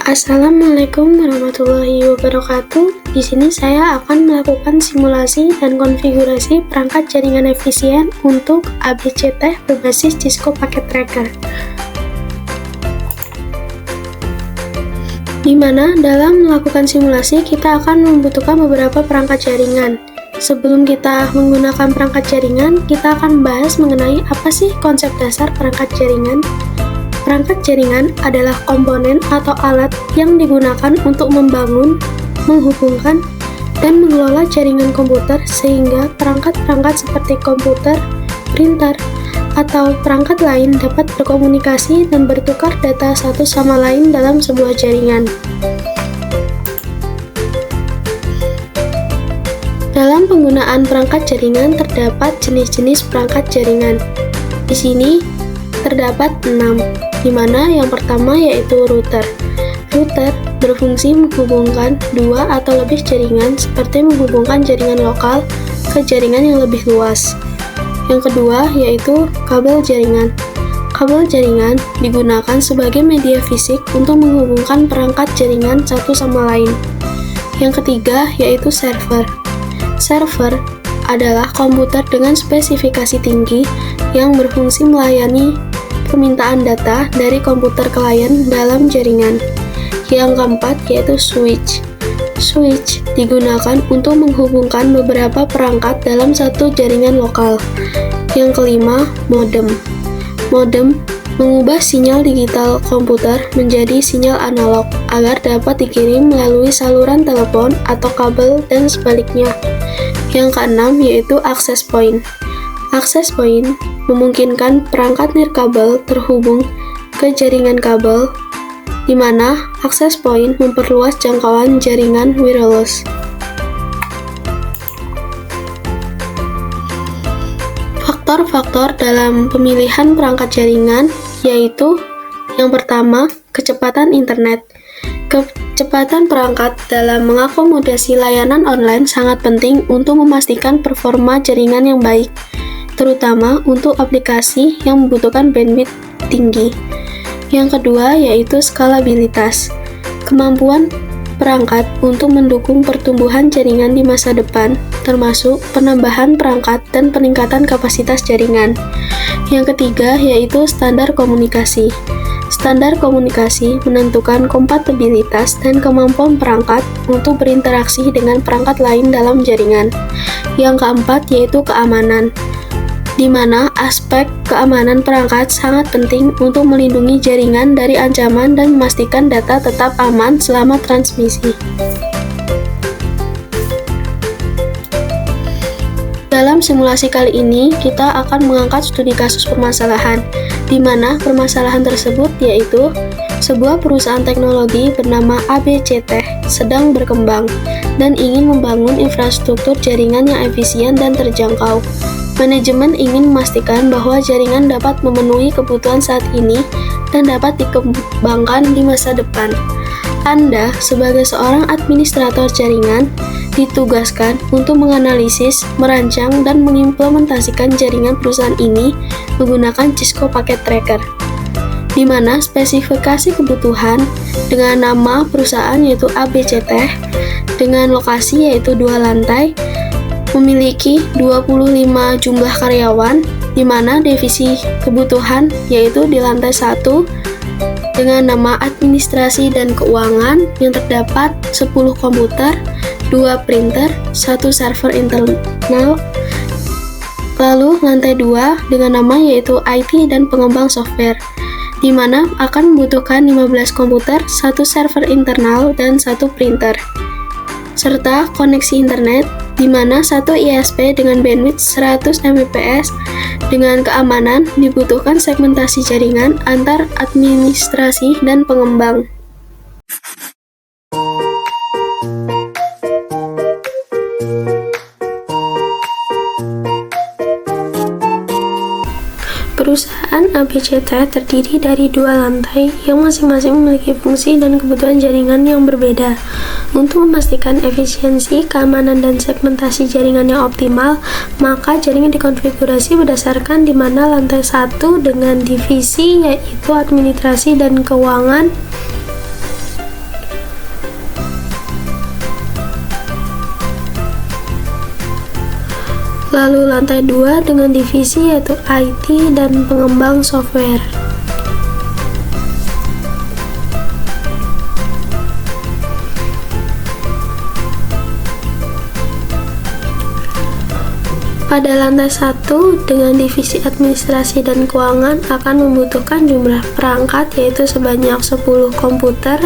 Assalamualaikum warahmatullahi wabarakatuh. Di sini saya akan melakukan simulasi dan konfigurasi perangkat jaringan efisien untuk ABCT berbasis Cisco Packet Tracker. Di mana dalam melakukan simulasi kita akan membutuhkan beberapa perangkat jaringan. Sebelum kita menggunakan perangkat jaringan, kita akan membahas mengenai apa sih konsep dasar perangkat jaringan. Perangkat jaringan adalah komponen atau alat yang digunakan untuk membangun, menghubungkan, dan mengelola jaringan komputer sehingga perangkat-perangkat seperti komputer, printer, atau perangkat lain dapat berkomunikasi dan bertukar data satu sama lain dalam sebuah jaringan. Dalam penggunaan perangkat jaringan terdapat jenis-jenis perangkat jaringan. Di sini terdapat 6, di mana yang pertama yaitu router. Router berfungsi menghubungkan dua atau lebih jaringan seperti menghubungkan jaringan lokal ke jaringan yang lebih luas. Yang kedua yaitu kabel jaringan. Kabel jaringan digunakan sebagai media fisik untuk menghubungkan perangkat jaringan satu sama lain. Yang ketiga yaitu server. Server adalah komputer dengan spesifikasi tinggi yang berfungsi melayani permintaan data dari komputer klien dalam jaringan. Yang keempat yaitu switch. Switch digunakan untuk menghubungkan beberapa perangkat dalam satu jaringan lokal. Yang kelima, modem. Modem mengubah sinyal digital komputer menjadi sinyal analog agar dapat dikirim melalui saluran telepon atau kabel dan sebaliknya. Yang keenam yaitu access point. Access point memungkinkan perangkat nirkabel terhubung ke jaringan kabel, di mana access point memperluas jangkauan jaringan wireless. Faktor-faktor dalam pemilihan perangkat jaringan yaitu yang pertama, kecepatan internet. Kecepatan perangkat dalam mengakomodasi layanan online sangat penting untuk memastikan performa jaringan yang baik, terutama untuk aplikasi yang membutuhkan bandwidth tinggi. Yang kedua yaitu skalabilitas. Kemampuan perangkat untuk mendukung pertumbuhan jaringan di masa depan, termasuk penambahan perangkat dan peningkatan kapasitas jaringan. Yang ketiga yaitu standar komunikasi. Standar komunikasi menentukan kompatibilitas dan kemampuan perangkat untuk berinteraksi dengan perangkat lain dalam jaringan. Yang keempat yaitu keamanan, di mana aspek keamanan perangkat sangat penting untuk melindungi jaringan dari ancaman dan memastikan data tetap aman selama transmisi. Dalam simulasi kali ini, kita akan mengangkat studi kasus permasalahan, di mana permasalahan tersebut yaitu sebuah perusahaan teknologi bernama ABCT sedang berkembang dan ingin membangun infrastruktur jaringan yang efisien dan terjangkau. Manajemen ingin memastikan bahwa jaringan dapat memenuhi kebutuhan saat ini dan dapat dikembangkan di masa depan. Anda, sebagai seorang administrator jaringan, ditugaskan untuk menganalisis, merancang, dan mengimplementasikan jaringan perusahaan ini menggunakan Cisco Packet Tracker, di mana spesifikasi kebutuhan dengan nama perusahaan yaitu ABCT, dengan lokasi yaitu 2 lantai, memiliki 25 jumlah karyawan, di mana divisi kebutuhan yaitu di lantai 1 dengan nama administrasi dan keuangan yang terdapat 10 komputer, 2 printer, 1 server internal. Lalu lantai 2 dengan nama yaitu IT dan pengembang software, di mana akan membutuhkan 15 komputer, 1 server internal, dan 1 printer, serta koneksi internet, di mana 1 ISP dengan bandwidth 100 Mbps. Dengan keamanan, dibutuhkan segmentasi jaringan antar administrasi dan pengembang. Perusahaan ABCT terdiri dari 2 lantai yang masing-masing memiliki fungsi dan kebutuhan jaringan yang berbeda. Untuk memastikan efisiensi, keamanan, dan segmentasi jaringan yang optimal, maka jaringan dikonfigurasi berdasarkan di mana lantai 1 dengan divisi yaitu administrasi dan keuangan Lalu lantai 2 dengan divisi yaitu IT dan pengembang software. Pada lantai 1 dengan divisi administrasi dan keuangan akan membutuhkan jumlah perangkat yaitu sebanyak 10 komputer,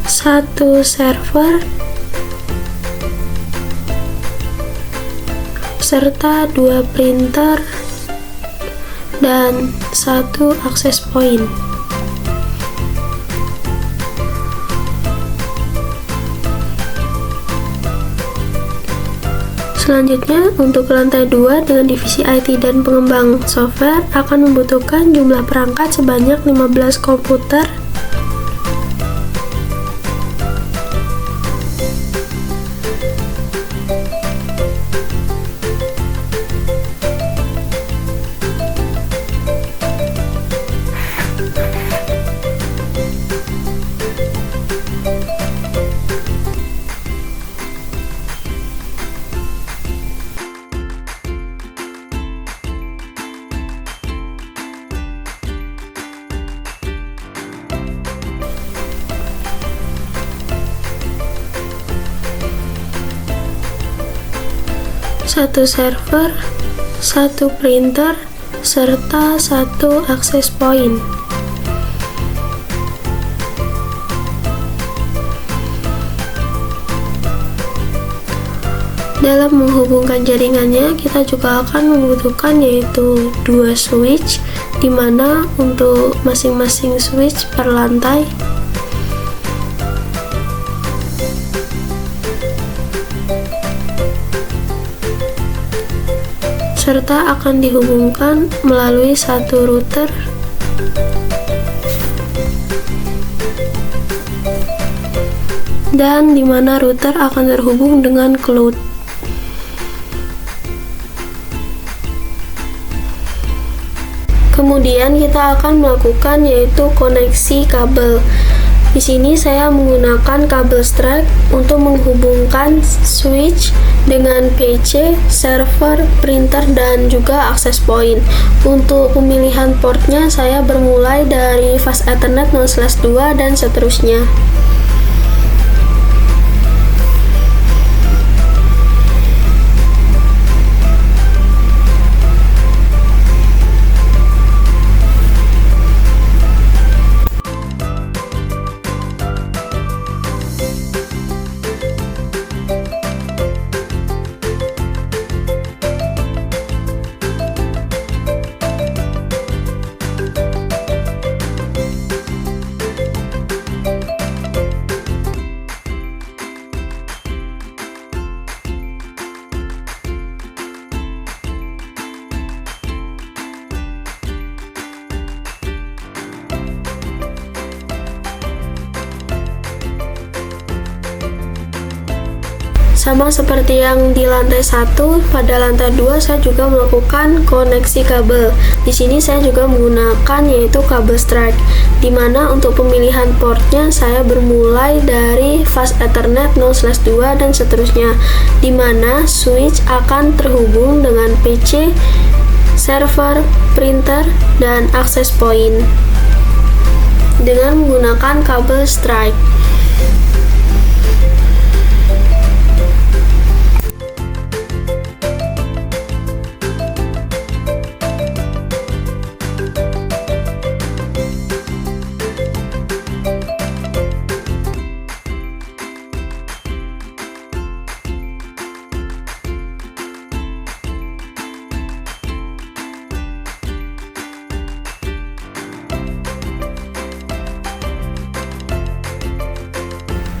satu server, serta 2 printer dan 1 access point. Selanjutnya, untuk lantai 2 dengan divisi IT dan pengembang software akan membutuhkan jumlah perangkat sebanyak 15 komputer, satu server, 1 printer, serta 1 access point. Dalam menghubungkan jaringannya, kita juga akan membutuhkan yaitu 2 switch, di mana untuk masing-masing switch per lantai, serta akan dihubungkan melalui 1 router dan di mana router akan terhubung dengan cloud. Kemudian kita akan melakukan yaitu koneksi kabel. Di sini saya menggunakan kabel strike untuk menghubungkan switch dengan PC, server, printer, dan juga access point. Untuk pemilihan portnya saya bermulai dari fast Ethernet 0/2 dan seterusnya. Sama seperti yang di lantai 1, pada lantai 2 saya juga melakukan koneksi kabel. Di sini saya juga menggunakan yaitu kabel strike, di mana untuk pemilihan portnya saya bermulai dari fast Ethernet 0/2 dan seterusnya, di mana switch akan terhubung dengan PC, server, printer, dan access point dengan menggunakan kabel strike.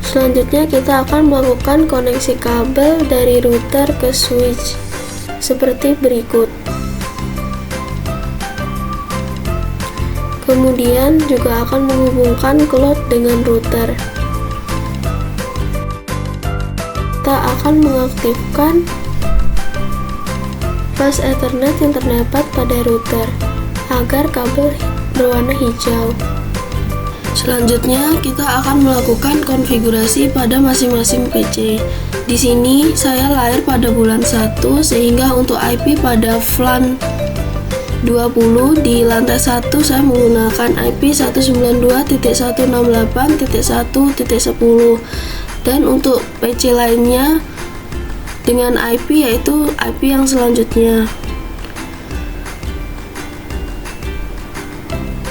Selanjutnya kita akan melakukan koneksi kabel dari router ke switch seperti berikut. Kemudian juga akan menghubungkan cloud dengan router. kita akan mengaktifkan flash Ethernet yang terdapat pada router agar kabel berwarna hijau. Selanjutnya, kita akan melakukan konfigurasi pada masing-masing PC. Di sini, saya lahir pada bulan 1, sehingga untuk IP pada VLAN 20 di lantai 1 saya menggunakan IP 192.168.1.10, dan untuk PC lainnya dengan IP yaitu IP yang selanjutnya.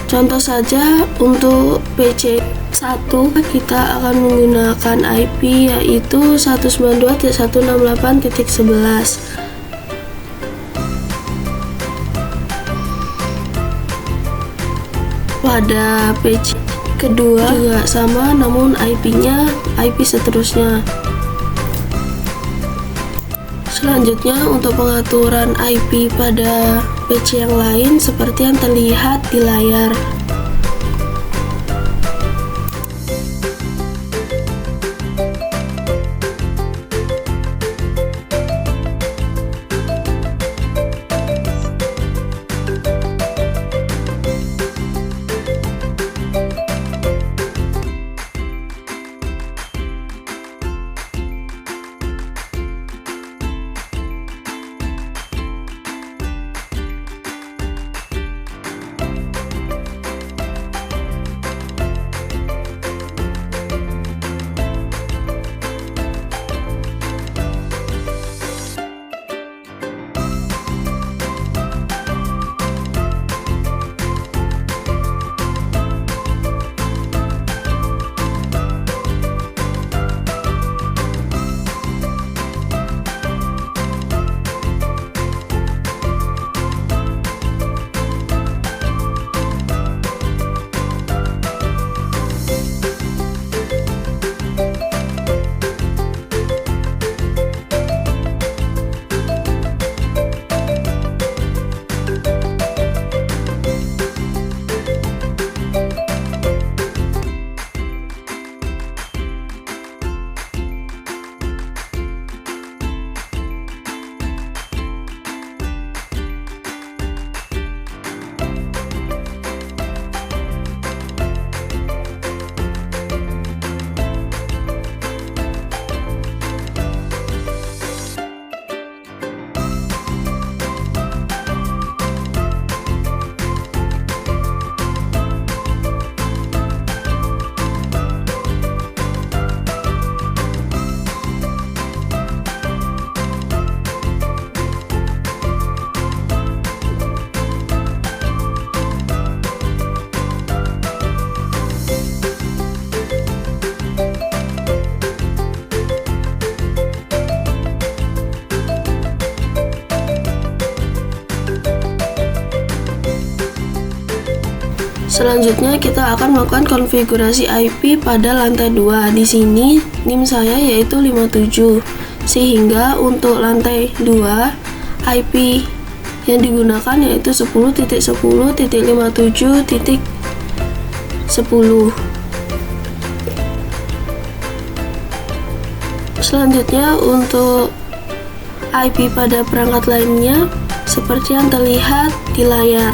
Contoh saja untuk PC 1 kita akan menggunakan IP yaitu 192.168.11. Pada PC kedua juga sama, namun IP-nya IP seterusnya. Selanjutnya untuk pengaturan IP pada PC yang lain seperti yang terlihat di layar. Selanjutnya kita akan melakukan konfigurasi IP pada lantai 2. Di sini NIM saya yaitu 57. Sehingga untuk lantai 2 IP yang digunakan yaitu 10.10.57.10. Selanjutnya untuk IP pada perangkat lainnya seperti yang terlihat di layar.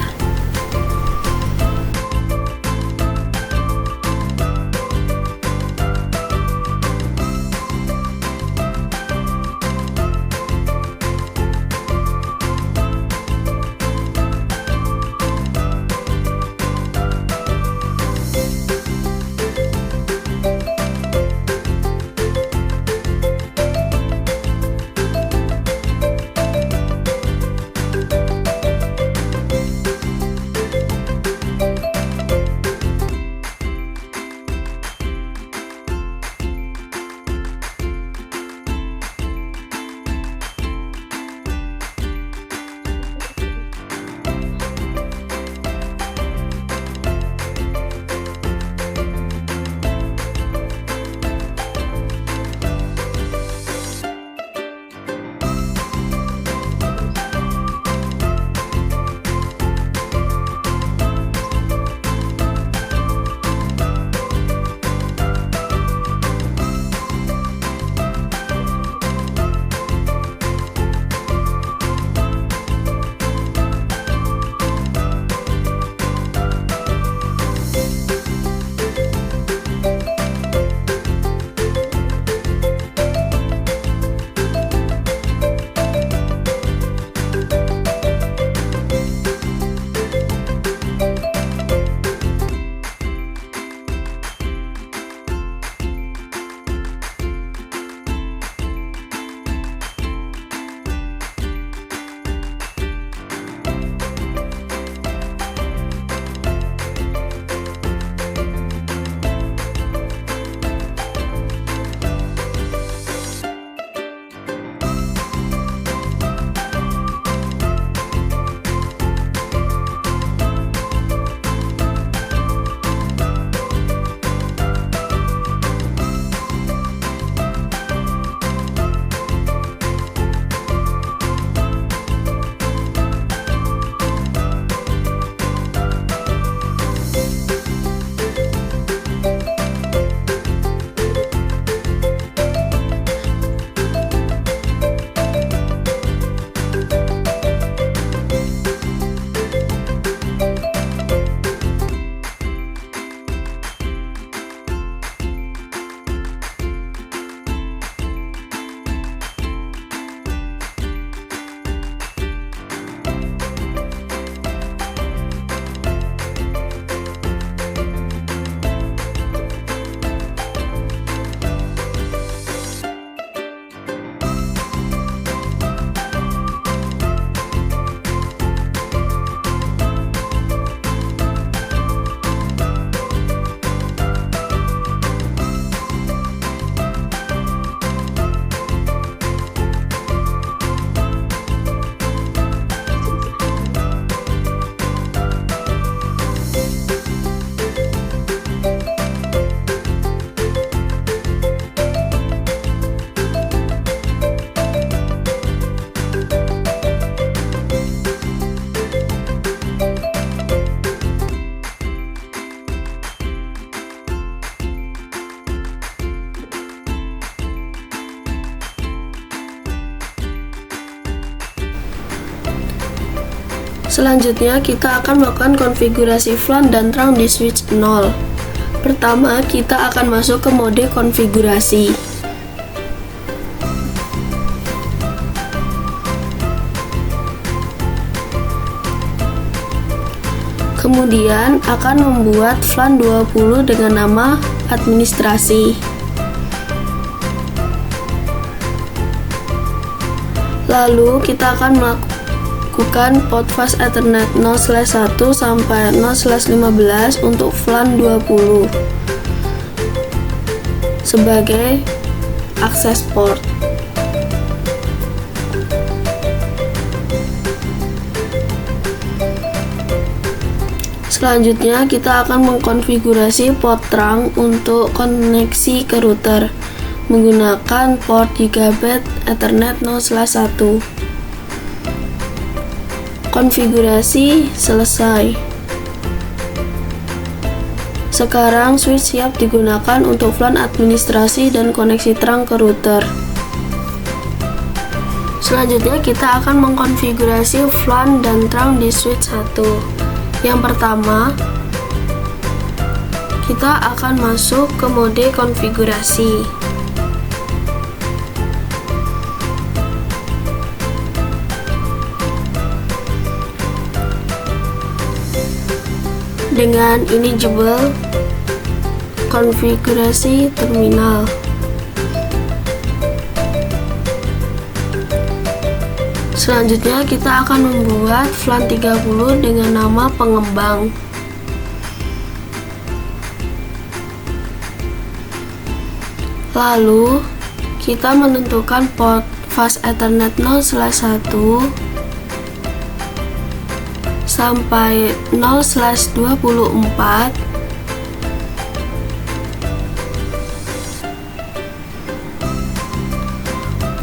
Selanjutnya kita akan melakukan konfigurasi FLAN dan trunk di switch 0. Pertama, kita akan masuk ke mode konfigurasi. Kemudian akan membuat FLAN 20 dengan nama administrasi. Lalu kita akan melakukan port fast Ethernet 0/1 sampai 0/15 untuk FLAN 20 sebagai akses port. Selanjutnya kita akan mengkonfigurasi port trunk untuk koneksi ke router menggunakan port Gigabit Ethernet 0/1. Konfigurasi selesai. Sekarang switch siap digunakan untuk FLAN administrasi dan koneksi trunk ke router. Selanjutnya kita akan mengkonfigurasi FLAN dan trunk di switch 1. Yang pertama, kita akan masuk ke mode konfigurasi. Dengan enable konfigurasi terminal. Selanjutnya kita akan membuat FLAN 30 dengan nama pengembang. Lalu kita menentukan port fast Ethernet 0/1 sampai 0/24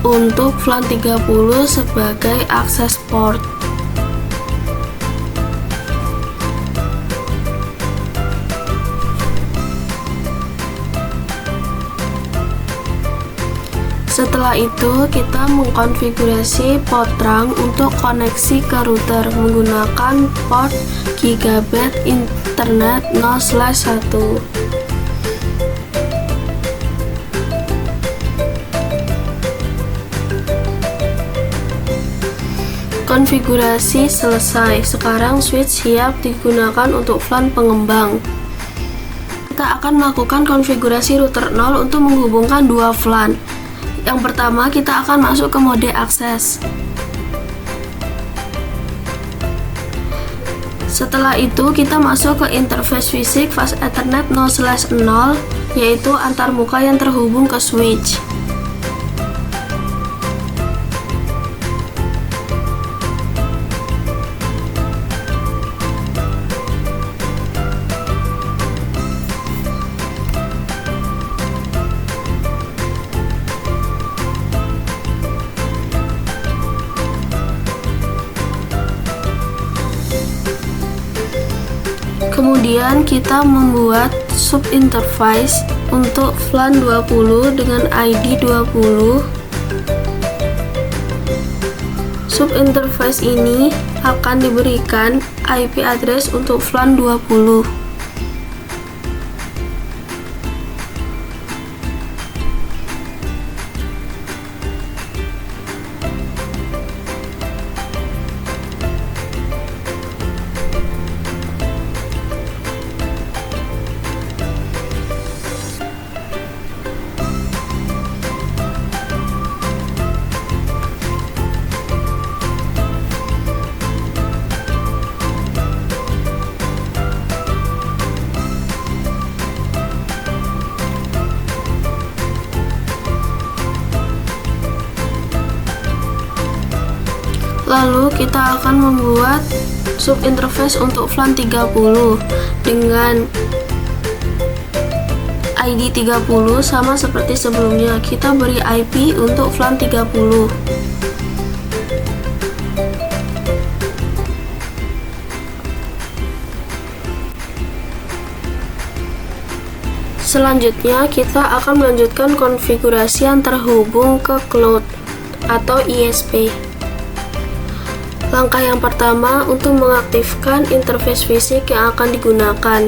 untuk FLAN 30 sebagai akses port. Setelah itu, kita mengkonfigurasi port trunk untuk koneksi ke router menggunakan port Gigabit Ethernet 0/1. Konfigurasi selesai. Sekarang switch siap digunakan untuk FLAN pengembang. Kita akan melakukan konfigurasi router 0 untuk menghubungkan dua FLAN. Yang pertama, kita akan masuk ke mode akses. Setelah itu, kita masuk ke interface fisik fast Ethernet 0/0, yaitu antarmuka yang terhubung ke switch. Kemudian kita membuat subinterface untuk FLAN 20 dengan ID 20. Subinterface ini akan diberikan IP address untuk FLAN 20. Lalu kita akan membuat subinterface untuk FLAN 30 dengan ID 30 sama seperti sebelumnya. Kita beri IP untuk FLAN 30. Selanjutnya kita akan melanjutkan konfigurasi yang terhubung ke cloud atau ISP. Langkah yang pertama untuk mengaktifkan interface fisik yang akan digunakan.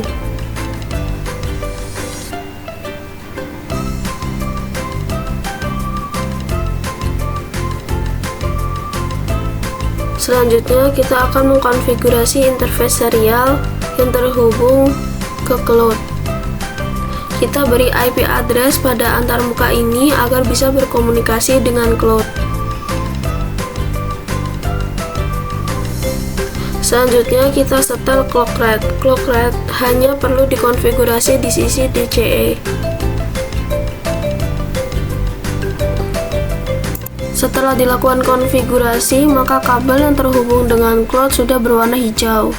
Selanjutnya, kita akan mengkonfigurasi interface serial yang terhubung ke cloud. Kita beri IP address pada antarmuka ini agar bisa berkomunikasi dengan cloud. Selanjutnya, kita setel clock rate. Clock rate hanya perlu dikonfigurasi di sisi DCE. Setelah dilakukan konfigurasi, maka kabel yang terhubung dengan cloud sudah berwarna hijau.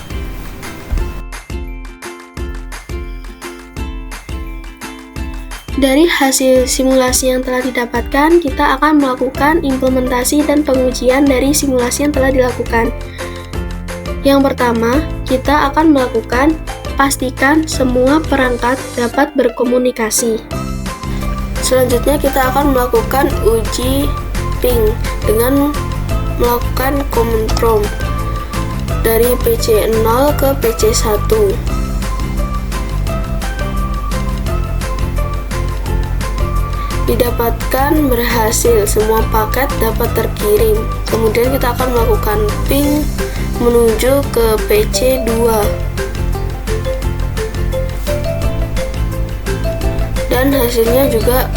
Dari hasil simulasi yang telah didapatkan, kita akan melakukan implementasi dan pengujian dari simulasi yang telah dilakukan. Yang pertama, kita akan melakukan pastikan semua perangkat dapat berkomunikasi. Selanjutnya, kita akan melakukan uji ping dengan melakukan command prompt dari PC0 ke PC1. Didapatkan berhasil, semua paket dapat terkirim. Kemudian kita akan melakukan ping menuju ke PC2 dan hasilnya juga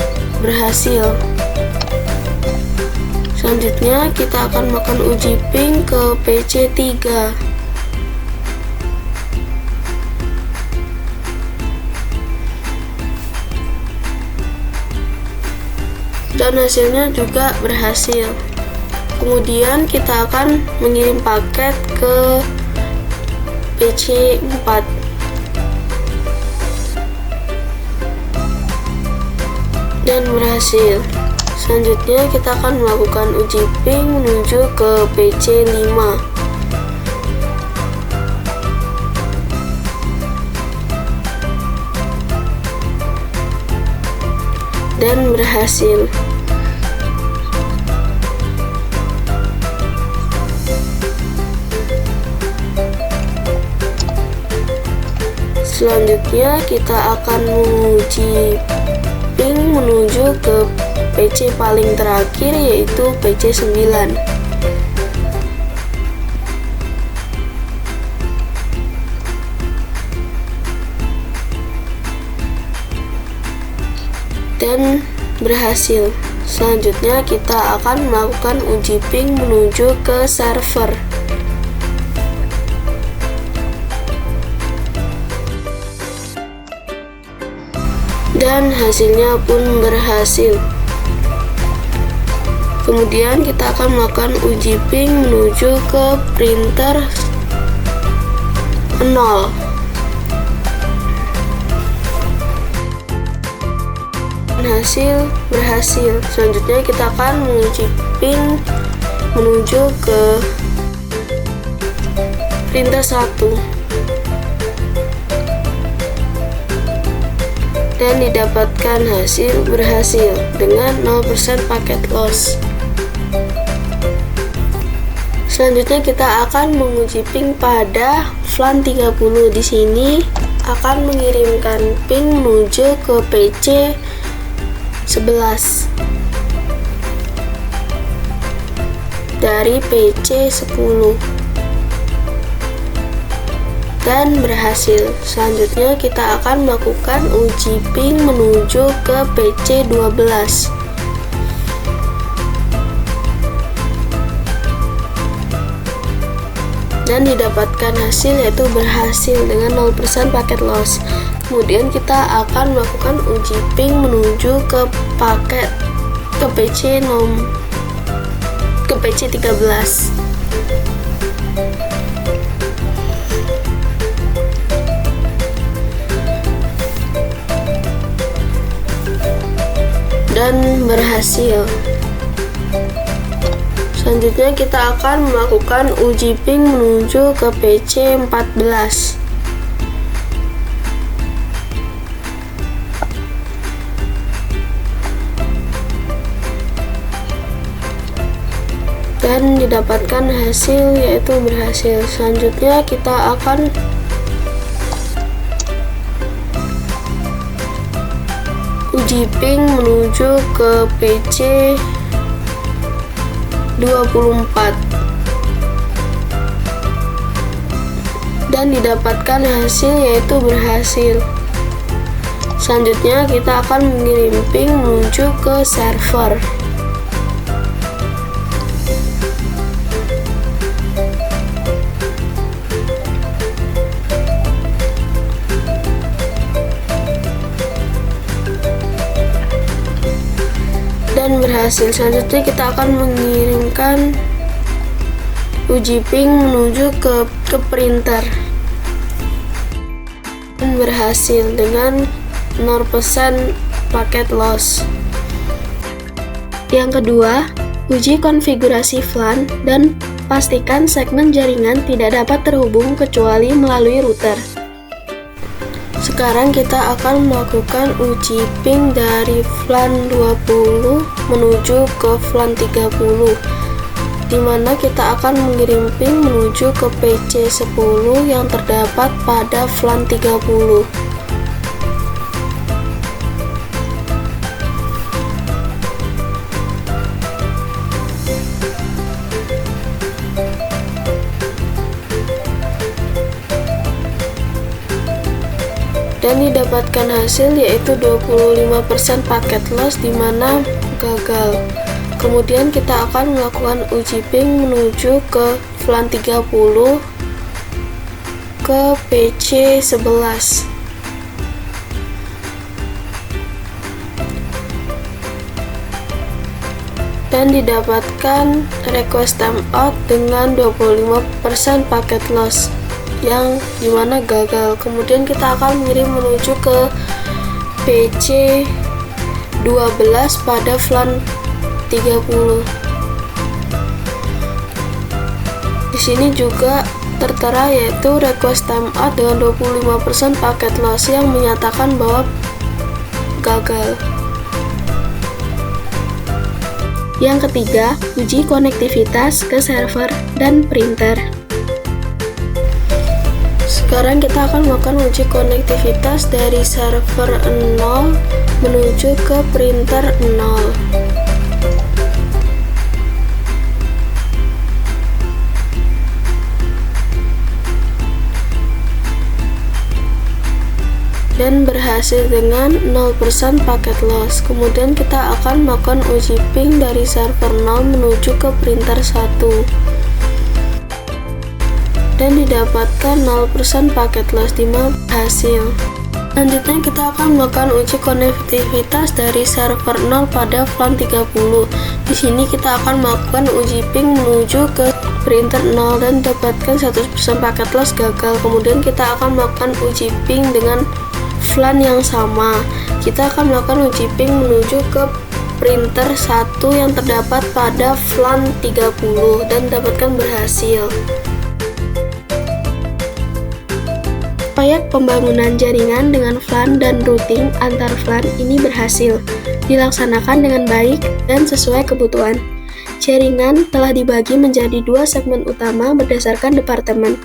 berhasil. Selanjutnya, kita akan melakukan uji ping ke PC3. Dan hasilnya juga berhasil. Kemudian, kita akan mengirim paket ke PC4. Dan berhasil. Selanjutnya, kita akan melakukan uji ping menuju ke PC5. Dan berhasil. Selanjutnya, kita akan menguji ping menuju ke PC paling terakhir, yaitu PC9. Dan berhasil. Selanjutnya, kita akan melakukan uji ping menuju ke server. Dan hasilnya pun berhasil. Kemudian kita akan melakukan uji ping menuju ke printer 0. Hasil berhasil. Selanjutnya kita akan menguji ping menuju ke printer 1 dan didapatkan hasil berhasil dengan 0% paket loss. Selanjutnya kita akan menguji ping pada VLAN 30. Di sini akan mengirimkan ping menuju ke PC 11 dari PC 10 dan berhasil. Selanjutnya kita akan melakukan uji ping menuju ke PC 12 dan didapatkan hasil, yaitu berhasil dengan 0% paket loss. Kemudian kita akan melakukan uji ping menuju ke paket ke PC 13 dan berhasil. Selanjutnya kita akan melakukan uji ping menuju ke PC 14. dan didapatkan hasil yaitu berhasil. Selanjutnya kita akan uji ping menuju ke PC 24 dan didapatkan hasil yaitu berhasil. Selanjutnya kita akan mengirim ping menuju ke server. Dan berhasil. Selanjutnya kita akan mengirimkan uji ping menuju ke printer dan berhasil dengan 0% paket loss. Yang kedua, uji konfigurasi VLAN dan pastikan segmen jaringan tidak dapat terhubung kecuali melalui router. Sekarang kita akan melakukan uji ping dari VLAN 20 menuju ke VLAN 30, di mana kita akan mengirim ping menuju ke PC 10 yang terdapat pada VLAN 30. Dan didapatkan hasil yaitu 25% paket loss di mana gagal. Kemudian kita akan melakukan uji ping menuju ke VLAN 30 ke PC 11. Dan didapatkan request timeout dengan 25% paket loss yang dimana gagal. Kemudian kita akan mengirim menuju ke PC 12 pada VLAN 30. Di sini juga tertera yaitu request timeout dengan 25% paket loss yang menyatakan bahwa gagal. Yang ketiga, uji konektivitas ke server dan printer. Sekarang kita akan melakukan uji konektivitas dari server 0 menuju ke printer 0. Dan berhasil dengan 0% paket loss. Kemudian kita akan melakukan uji ping dari server 0 menuju ke printer 1. Dan didapatkan 0% paket loss di mana hasil. Selanjutnya kita akan melakukan uji konektivitas dari server 0 pada VLAN 30. Di sini kita akan melakukan uji ping menuju ke printer 0 dan dapatkan 100% paket loss gagal. Kemudian kita akan melakukan uji ping dengan VLAN yang sama. Kita akan melakukan uji ping menuju ke printer 1 yang terdapat pada VLAN 30 dan dapatkan berhasil. Proyek pembangunan jaringan dengan VLAN dan routing antar VLAN ini berhasil dilaksanakan dengan baik dan sesuai kebutuhan. Jaringan telah dibagi menjadi dua segmen utama berdasarkan departemen,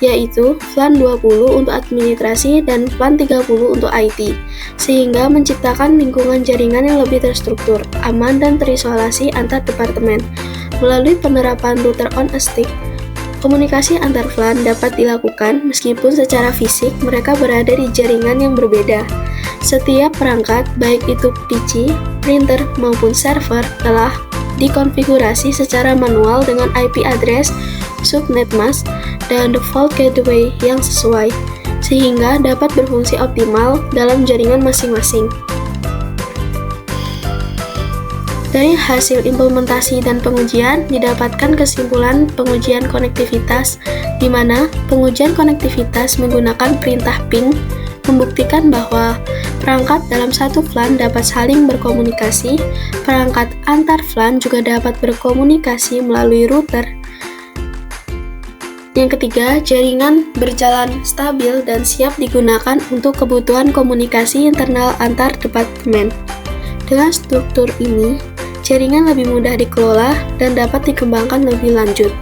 yaitu VLAN 20 untuk administrasi dan VLAN 30 untuk IT, sehingga menciptakan lingkungan jaringan yang lebih terstruktur, aman, dan terisolasi antar departemen. Melalui penerapan router on a stick, komunikasi antar VLAN dapat dilakukan meskipun secara fisik mereka berada di jaringan yang berbeda. Setiap perangkat, baik itu PC, printer, maupun server, telah dikonfigurasi secara manual dengan IP address, subnet mask, dan default gateway yang sesuai, sehingga dapat berfungsi optimal dalam jaringan masing-masing. Dari hasil implementasi dan pengujian, didapatkan kesimpulan pengujian konektivitas, di mana pengujian konektivitas menggunakan perintah ping membuktikan bahwa perangkat dalam satu VLAN dapat saling berkomunikasi, perangkat antar VLAN juga dapat berkomunikasi melalui router. Yang ketiga, jaringan berjalan stabil dan siap digunakan untuk kebutuhan komunikasi internal antar departemen. Dengan struktur ini, Jaringan lebih mudah dikelola dan dapat dikembangkan lebih lanjut.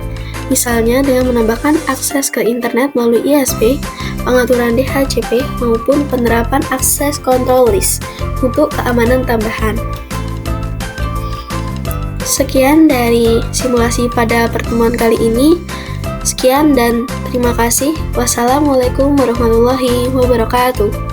Misalnya dengan menambahkan akses ke internet melalui ISP, pengaturan DHCP, maupun penerapan akses control list untuk keamanan tambahan. Sekian dari simulasi pada pertemuan kali ini. Sekian dan terima kasih. Wassalamualaikum warahmatullahi wabarakatuh.